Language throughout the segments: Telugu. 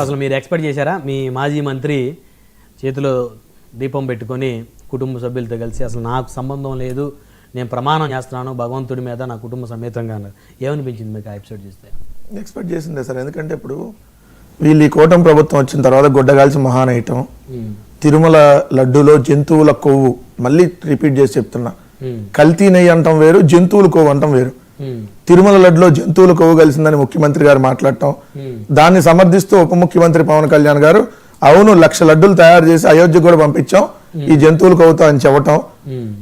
అసలు మీరు ఎక్స్పెక్ట్ చేశారా మీ మాజీ మంత్రి చేతిలో దీపం పెట్టుకొని కుటుంబ సభ్యులతో కలిసి అసలు నాకు సంబంధం లేదు, నేను ప్రమాణం చేస్తున్నాను భగవంతుడి మీద నా కుటుంబ సమేతంగా అన్నారు? ఏమనిపించింది మీకు ఆ ఎపిసోడ్ చూస్తే? ఎక్స్పెక్ట్ చేసిందే సార్. ఎందుకంటే ఇప్పుడు వీళ్ళు ఈ కూటమి ప్రభుత్వం వచ్చిన తర్వాత గుడ్డగాల్చి మహానయటం, తిరుమల లడ్డూలో జంతువుల కొవ్వు, మళ్ళీ రిపీట్ చేసి చెప్తున్నా, కల్తీ నెయ్యి అంటాం వేరు, జంతువుల కొవ్వు అంటాం వేరు. తిరుమల లడ్డులో జంతువుల కొవ్వు కలిసిందని ముఖ్యమంత్రి గారు మాట్లాడటం, దాన్ని సమర్థిస్తూ ఉప ముఖ్యమంత్రి పవన్ కళ్యాణ్ గారు అవును 1,00,000 లడ్డూలు తయారు చేసి అయోధ్య కూడా పంపించాం ఈ జంతువుల కొవ్వుతో అని చెప్పటం,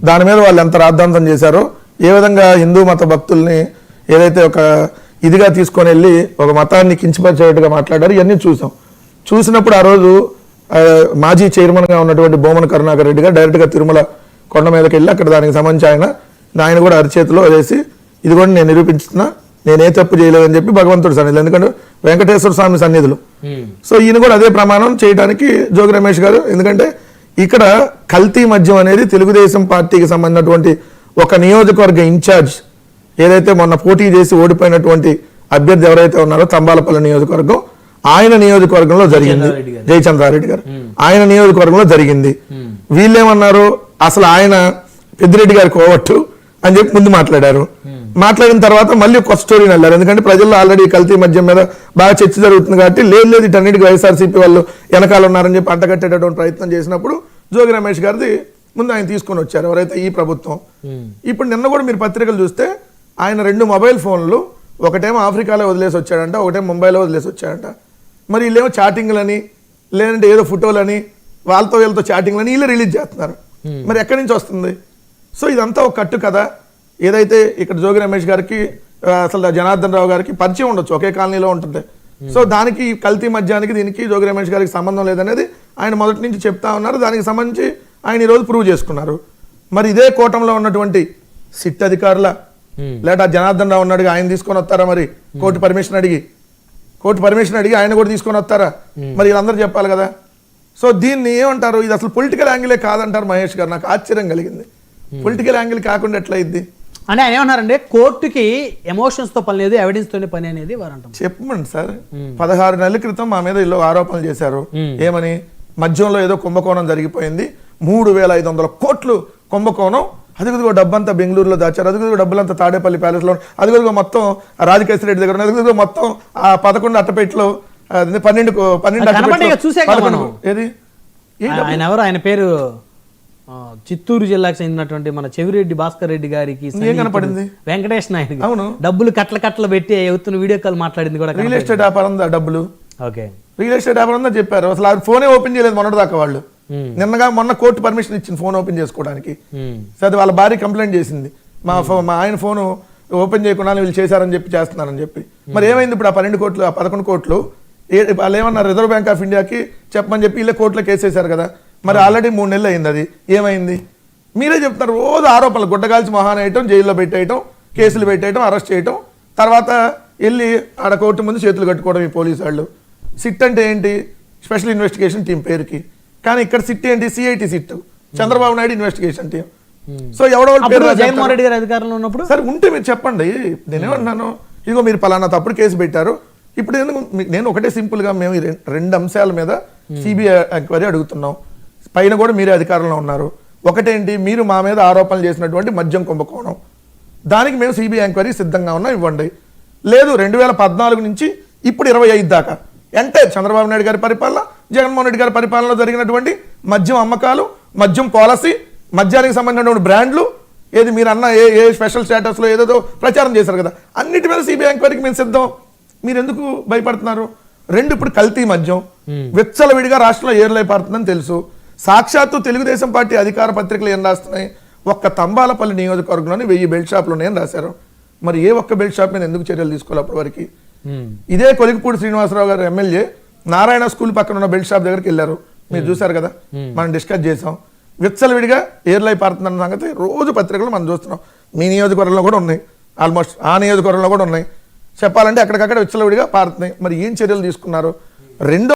దాని మీద వాళ్ళు ఎంత రాద్ధాంతం చేశారో, ఏ విధంగా హిందూ మత భక్తుల్ని ఏదైతే ఒక ఇదిగా తీసుకొని వెళ్ళి ఒక మతాన్ని కించపరిచేట్టుగా మాట్లాడారు, ఇవన్నీ చూసాం. చూసినప్పుడు ఆ రోజు మాజీ చైర్మన్గా ఉన్నటువంటి బోమన కరుణాకర్ రెడ్డి గారు డైరెక్ట్గా తిరుమల కొండ మీదకి వెళ్ళి అక్కడ దానికి సంబంధించి ఆయన కూడా అరిచేతిలో వేసి ఇది కూడా నేను నిరూపించుతున్నా, నేనే తప్పు చేయలేదని చెప్పి భగవంతుడి సన్నిధులు, ఎందుకంటే వెంకటేశ్వర స్వామి సన్నిధులు. సో ఈయన కూడా అదే ప్రమాణం చేయడానికి జోగి రమేష్ గారు, ఎందుకంటే ఇక్కడ కల్తీ మద్యం అనేది తెలుగుదేశం పార్టీకి సంబంధించినటువంటి ఒక నియోజకవర్గ ఇన్ఛార్జ్ ఏదైతే మొన్న పోటీ చేసి ఓడిపోయినటువంటి అభ్యర్థి ఎవరైతే ఉన్నారో తంబాలపల్లి నియోజకవర్గం, ఆయన నియోజకవర్గంలో జరిగింది, జయచంద్రారెడ్డి గారు ఆయన నియోజకవర్గంలో జరిగింది. వీళ్ళేమన్నారు, అసలు ఆయన పెద్దిరెడ్డి గారి కోవట్టు అని చెప్పి ముందు మాట్లాడారు. మాట్లాడిన తర్వాత మళ్ళీ కొత్త స్టోరీని వెళ్ళారు, ఎందుకంటే ప్రజల్లో ఆల్రెడీ కల్తీ మద్యం మీద బాగా చర్చ జరుగుతుంది కాబట్టి లేదు ఇటన్నిటికీ వైఎస్ఆర్సీపీ వాళ్ళు వెనకాల ఉన్నారని చెప్పి అంటగట్టేటటువంటి ప్రయత్నం చేసినప్పుడు జోగి రమేష్ గారిది ముందు ఆయన తీసుకొని వచ్చారు, ఎవరైతే ఈ ప్రభుత్వం. ఇప్పుడు నిన్న కూడా మీరు పత్రికలు చూస్తే ఆయన 2 మొబైల్ ఫోన్లు, ఒకటేమో ఆఫ్రికాలో వదిలేసి వచ్చాడంట, ఒకటేమో ముంబైలో వదిలేసి వచ్చాడంట. మరి వీళ్ళేమో చాటింగ్లని లేదంటే ఏదో ఫోటోలని వాళ్ళతో వీళ్ళతో చాటింగ్లని వీళ్ళు రిలీజ్ చేస్తున్నారు. మరి ఎక్కడి నుంచి వస్తుంది? సో ఇదంతా ఒక కట్టు కదా. ఏదైతే ఇక్కడ జోగి రమేష్ గారికి అసలు జనార్దన్ రావు గారికి పరిచయం ఉండొచ్చు, ఒకే కాలనీలో ఉంటుంది. సో దానికి కల్తీ మద్యానికి దీనికి జోగి రమేష్ గారికి సంబంధం లేదనేది ఆయన మొదటి నుంచి చెప్తా ఉన్నారు. దానికి సంబంధించి ఆయన ఈరోజు ప్రూవ్ చేసుకున్నారు. మరి ఇదే కూటమిలో ఉన్నటువంటి సిట్ అధికారుల లేదా జనార్దన్ రావు ఉన్నాడు, ఆయన తీసుకొని వస్తారా? మరి కోర్టు పర్మిషన్ అడిగి ఆయన కూడా తీసుకొని వస్తారా? మరి వీళ్ళందరూ చెప్పాలి కదా. సో దీన్ని ఏమంటారు, ఇది అసలు పొలిటికల్ యాంగిలే కాదంటారు మహేష్ గారు. నాకు ఆశ్చర్యం కలిగింది, పొలిటికల్ యాంగిల్ కాకుండా ఎట్లా అయింది అంటే ఆయన ఏమన్నారంటే కోర్టుకి ఎమోషన్స్ తో పని లేదు, ఎవిడెన్స్ తోనే పని అనేది వారు అంటారు. చెప్పండి సార్, 16 నెలల క్రితం మా మీద ఇల్లు ఆరోపణలు చేశారు. ఏమని? మద్యంలో ఏదో కుంభకోణం జరిగిపోయింది, 3,500 కోట్లు కుంభకోణం, అదిగో డబ్బంతా బెంగళూరులో దాచారు, అదిగో డబ్బులంతా తాడేపల్లి ప్యాలెస్ లో, అదిగో మొత్తం రాజకేశ్వర రెడ్డి దగ్గర, అదిగో మొత్తం ఆ 11 అట్టపెట్లో 12 ఏది ఆయన ఎవరు, ఆయన పేరు చిత్తూరు జిల్లాకు చెందినటువంటి మన చెవిరెడ్డి భాస్కర్ రెడ్డి గారికి కనపడింది, వెంకటేష్ నాయుడు. అవును, డబ్బులు కట్టలు పెట్టి అవుతున్న వీడియో కాల్ మాట్లాడింది కూడా. రియల్ ఎస్టేట్ వ్యాపారం డబ్బులు, ఓకే రియల్ ఎస్టేట్ వ్యాపారం చెప్పారు. అసలు ఆ ఫోనే ఓపెన్ చేయలేదు మొన్నటిదాకా వాళ్ళు. మొన్న కోర్టు పర్మిషన్ ఇచ్చింది ఫోన్ ఓపెన్ చేసుకోవడానికి. సరే వాళ్ళ భార్య కంప్లైంట్ చేసింది, మా ఆయన ఫోన్ ఓపెన్ చేయకుండా వీళ్ళు చేశారని చెప్పి చేస్తున్నారని చెప్పి. మరి ఏమైంది ఇప్పుడు? ఆ 12 కోట్లు, ఆ 11 కోట్లు వాళ్ళు ఏమన్నారు, రిజర్వ్ బ్యాంక్ ఆఫ్ ఇండియాకి చెప్పమని చెప్పి వీళ్ళే కోర్టులో కేసేశారు కదా. మరి ఆల్రెడీ 3 నెలలు అయింది, అది ఏమైంది? మీరే చెప్తున్నారు. రోజు ఆరోపణలు, గుడ్డగాల్చి మహానేయటం, జైల్లో పెట్టేయటం, కేసులు పెట్టేయటం, అరెస్ట్ చేయటం, తర్వాత వెళ్ళి ఆడ కోర్టు ముందు చేతులు కట్టుకోవడం ఈ పోలీసు వాళ్ళు. సిట్ అంటే ఏంటి? స్పెషల్ ఇన్వెస్టిగేషన్ టీం పేరుకి. కానీ ఇక్కడ సిట్ ఏంటి? CIT SIT, Chandrababu Naidu investigation team. So ఎవడో జగన్మోహన్ రెడ్డి గారు అధికారంలో ఉన్నప్పుడు సరే ఉంటే మీరు చెప్పండి. నేనేమన్నాను, ఇదిగో మీరు పలానా తప్పుడు కేసు పెట్టారు, ఇప్పుడు ఎందుకు? నేను ఒకటే సింపుల్గా మేము 2 అంశాల మీద సిబిఐ ఎంక్వైరీ అడుగుతున్నాం, పైన కూడా మీరే అధికారంలో ఉన్నారు. ఒకటేంటి, మీరు మా మీద ఆరోపణలు చేసినటువంటి మద్యం కుంభకోణం, దానికి మేము సిబిఐ ఎంక్వైరీ సిద్ధంగా ఉన్నాం, ఇవ్వండి. లేదు 2014 నుంచి ఇప్పుడు 25 దాకా అంటే చంద్రబాబు నాయుడు గారి పరిపాలన, జగన్మోహన్ రెడ్డి గారి పరిపాలనలో జరిగినటువంటి మద్యం అమ్మకాలు, మద్యం పాలసీ, మద్యానికి సంబంధించినటువంటి బ్రాండ్లు, ఏది మీరు అన్న ఏ స్పెషల్ స్టేటస్లో ఏదేదో ప్రచారం చేశారు కదా, అన్నిటి మీద సిబిఐ ఎంక్వైరీకి మేము సిద్ధం. మీరు ఎందుకు భయపడుతున్నారు? 2 ఇప్పుడు కల్తీ మద్యం విచ్చలవిడిగా రాష్ట్రంలో ఏర్లై పారుతుందని తెలుసు. సాక్షాత్తు తెలుగుదేశం పార్టీ అధికార పత్రికలు ఏం రాస్తున్నాయి, ఒక్క తంబాలపల్లి నియోజకవర్గంలోని 1000 బెల్ట్ షాపులు ఉన్నాయని రాశారు. మరి ఏ ఒక్క బెల్ట్ షాప్ మీద ఎందుకు చర్యలు తీసుకోవాలి అప్పటి వరకు? ఇదే కొలికిపూడి శ్రీనివాసరావు గారు ఎమ్మెల్యే నారాయణ స్కూల్ పక్కన ఉన్న బెల్ట్ షాప్ దగ్గరికి వెళ్ళారు, మీరు చూసారు కదా, మనం డిస్కస్ చేసాం. విచ్చలవిడిగా ఏర్లై పారుతుందన్న సంగతి రోజు పత్రికలు మనం చూస్తున్నాం. మీ నియోజకవర్గంలో కూడా ఉన్నాయి, ఆల్మోస్ట్ ఆ నియోజకవర్గంలో కూడా ఉన్నాయి. చెప్పాలంటే అక్కడికక్కడ విచ్చలవిడిగా పారుతున్నాయి. మరి ఏం చర్యలు తీసుకున్నారు? 2